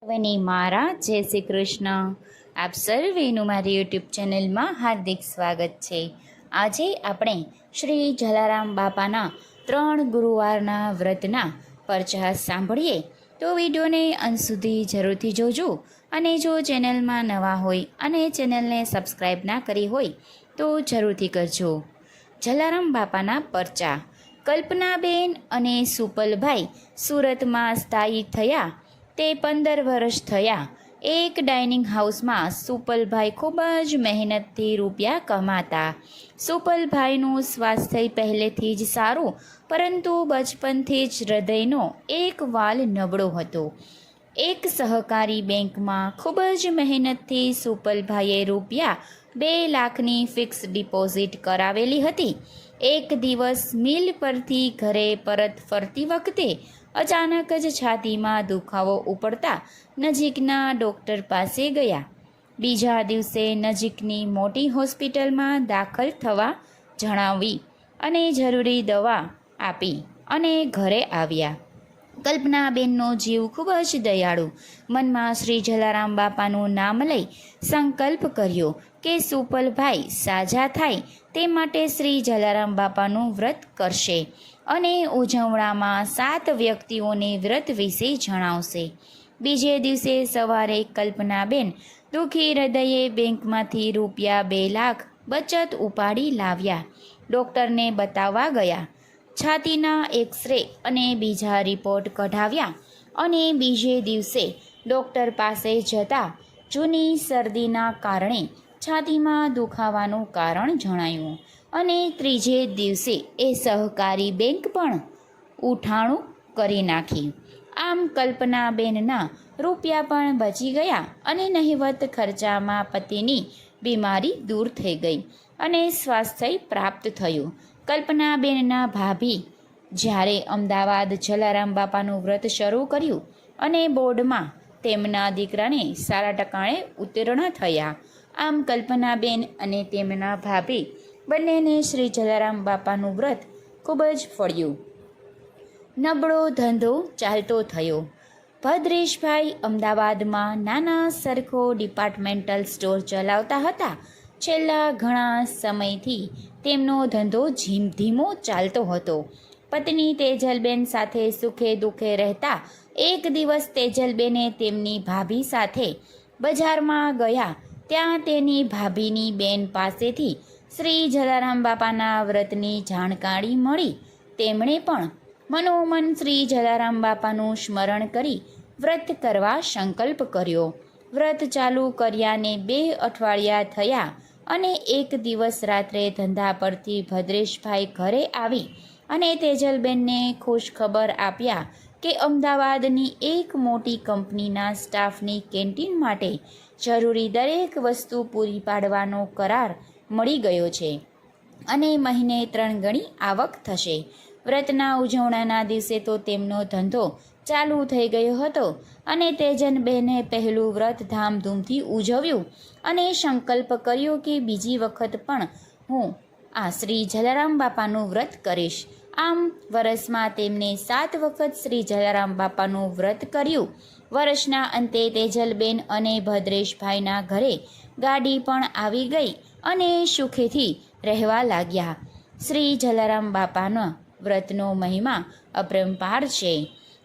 સર્વેને મારા જય શ્રી કૃષ્ણ. આપ સર્વેનું મારી યુટ્યુબ ચેનલમાં હાર્દિક સ્વાગત છે. આજે આપણે શ્રી જલારામ બાપાના 3 ગુરુવારના વ્રતના પરચા સાંભળીએ. તો વિડીયોને અંત સુધી જરૂરથી જોજો. અને જો ચેનલમાં નવા હોય અને ચેનલને સબસ્ક્રાઈબ ના કરી હોય તો જરૂરથી કરજો. જલારામ બાપાના પરચા. કલ્પનાબેન અને સુપલભાઈ સુરતમાં સ્થાયી થયા તે 15 વર્ષ થયા. એક ડાઇનિંગ હાઉસમાં સુપલભાઈ ખૂબ જ મહેનતથી રૂપિયા કમાતા. સુપલભાઈનું સ્વાસ્થ્ય પહેલેથી જ સારું, પરંતુ બચપનથી જ હૃદયનો એક વાલ નબળો હતો. એક સહકારી બેંકમાં ખૂબ જ મહેનતથી સુપલભાઈએ રૂપિયા 2 લાખની ફિક્સ ડિપોઝિટ કરાવેલી હતી. એક દિવસ મિલ પરથી ઘરે પરત ફરતી વખતે અચાનક જ છાતીમાં દુખાવો ઉપડતા નજીકના ડૉક્ટર પાસે ગયા. બીજા દિવસે નજીકની મોટી હોસ્પિટલમાં દાખલ થવા જણાવી અને જરૂરી દવા આપી અને ઘરે આવ્યા. કલ્પનાબેનનો જીવ ખૂબ જ દયાળુ. મનમાં શ્રી જલારામ બાપાનું નામ લઈ સંકલ્પ કર્યો કે સુપલભાઈ સાજા થાય તે માટે શ્રી જલારામ બાપાનું વ્રત કરશે અને ઉજવણામાં 7 વ્યક્તિઓને વ્રત વિશે જણાવશે. બીજે દિવસે સવારે કલ્પનાબેન દુઃખી હૃદયે બેંકમાંથી રૂપિયા 2 લાખ બચત ઉપાડી લાવ્યા. ડૉક્ટરને બતાવવા ગયા. છાતીના એક્સરે અને બીજા રિપોર્ટ કઢાવ્યા અને બીજે દિવસે ડૉક્ટર પાસે જતા જૂની શરદીના કારણે છાતીમાં દુખાવાનું કારણ જણાયું અને ત્રીજે દિવસે એ સહકારી બેંક પણ ઉઠાણું કરી નાખી. આમ કલ્પનાબેનના રૂપિયા પણ બચી ગયા અને નહિવત ખર્ચામાં પતિની બીમારી દૂર થઈ ગઈ અને સ્વાસ્થ્ય પ્રાપ્ત થયું. કલ્પનાબેનના ભાભી જ્યારે અમદાવાદ જલારામ બાપાનું વ્રત શરૂ કર્યું અને બોર્ડમાં તેમના દીકરાને સારા ટકાણે ઉત્તીર્ણ થયા. આમ કલ્પનાબેન અને તેમના ભાભી બંનેને શ્રી જલારામ બાપાનું વ્રત ખૂબ જ ફળ્યું. નબળો ધંધો ચાલતો થયો. ભદ્રેશભાઈ અમદાવાદમાં નાના સરખો ડિપાર્ટમેન્ટલ સ્ટોર ચલાવતા હતા. છેલ્લા ઘણા સમયથી તેમનો ધંધો ધીમો ચાલતો હતો. પત્ની તેજલબેન સાથે સુખે દુઃખે રહેતા એક દિવસ તેજલબેને તેમની ભાભી સાથે બજારમાં ગયા. ત્યાં તેની ભાભીની બેન પાસેથી શ્રી જલારામ બાપાના વ્રતની જાણકારી મળી. તેમણે પણ મનોમન શ્રી જલારામ બાપાનું સ્મરણ કરી વ્રત કરવા સંકલ્પ કર્યો. વ્રત ચાલુ કર્યાને 2 અઠવાડિયા થયા અને એક દિવસ રાત્રે ધંધા પરથી ભદ્રેશભાઈ ઘરે આવી અને તેજલબેનને ખુશખબર આપ્યા કે અમદાવાદની એક મોટી કંપનીના સ્ટાફની કેન્ટીન માટે જરૂરી દરેક વસ્તુ પૂરી પાડવાનો કરાર મળી ગયો છે અને મહિને 3 ગણી આવક થશે. વ્રતના ઉજવણાના દિવસે તો તેમનો ધંધો ચાલુ થઈ ગયો હતો અને તેજલબેને પહેલું વ્રત ધામધૂમથી ઉજવ્યું અને સંકલ્પ કર્યો કે બીજી વખત પણ હું આ શ્રી જલારામ બાપાનું વ્રત કરીશ. આમ વર્ષમાં તેમને 7 વખત શ્રી જલારામ બાપાનું વ્રત કર્યું. વર્ષના અંતે તેજલબેન અને ભદ્રેશભાઈના ઘરે ગાડી પણ આવી ગઈ અને સુખેથી રહેવા લાગ્યા. શ્રી જલારામ બાપાના વ્રતનો મહિમા અપરંપાર છે.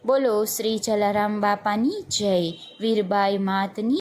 બોલો શ્રી જલારામ બાપાની જય. વીરબાઈ માતની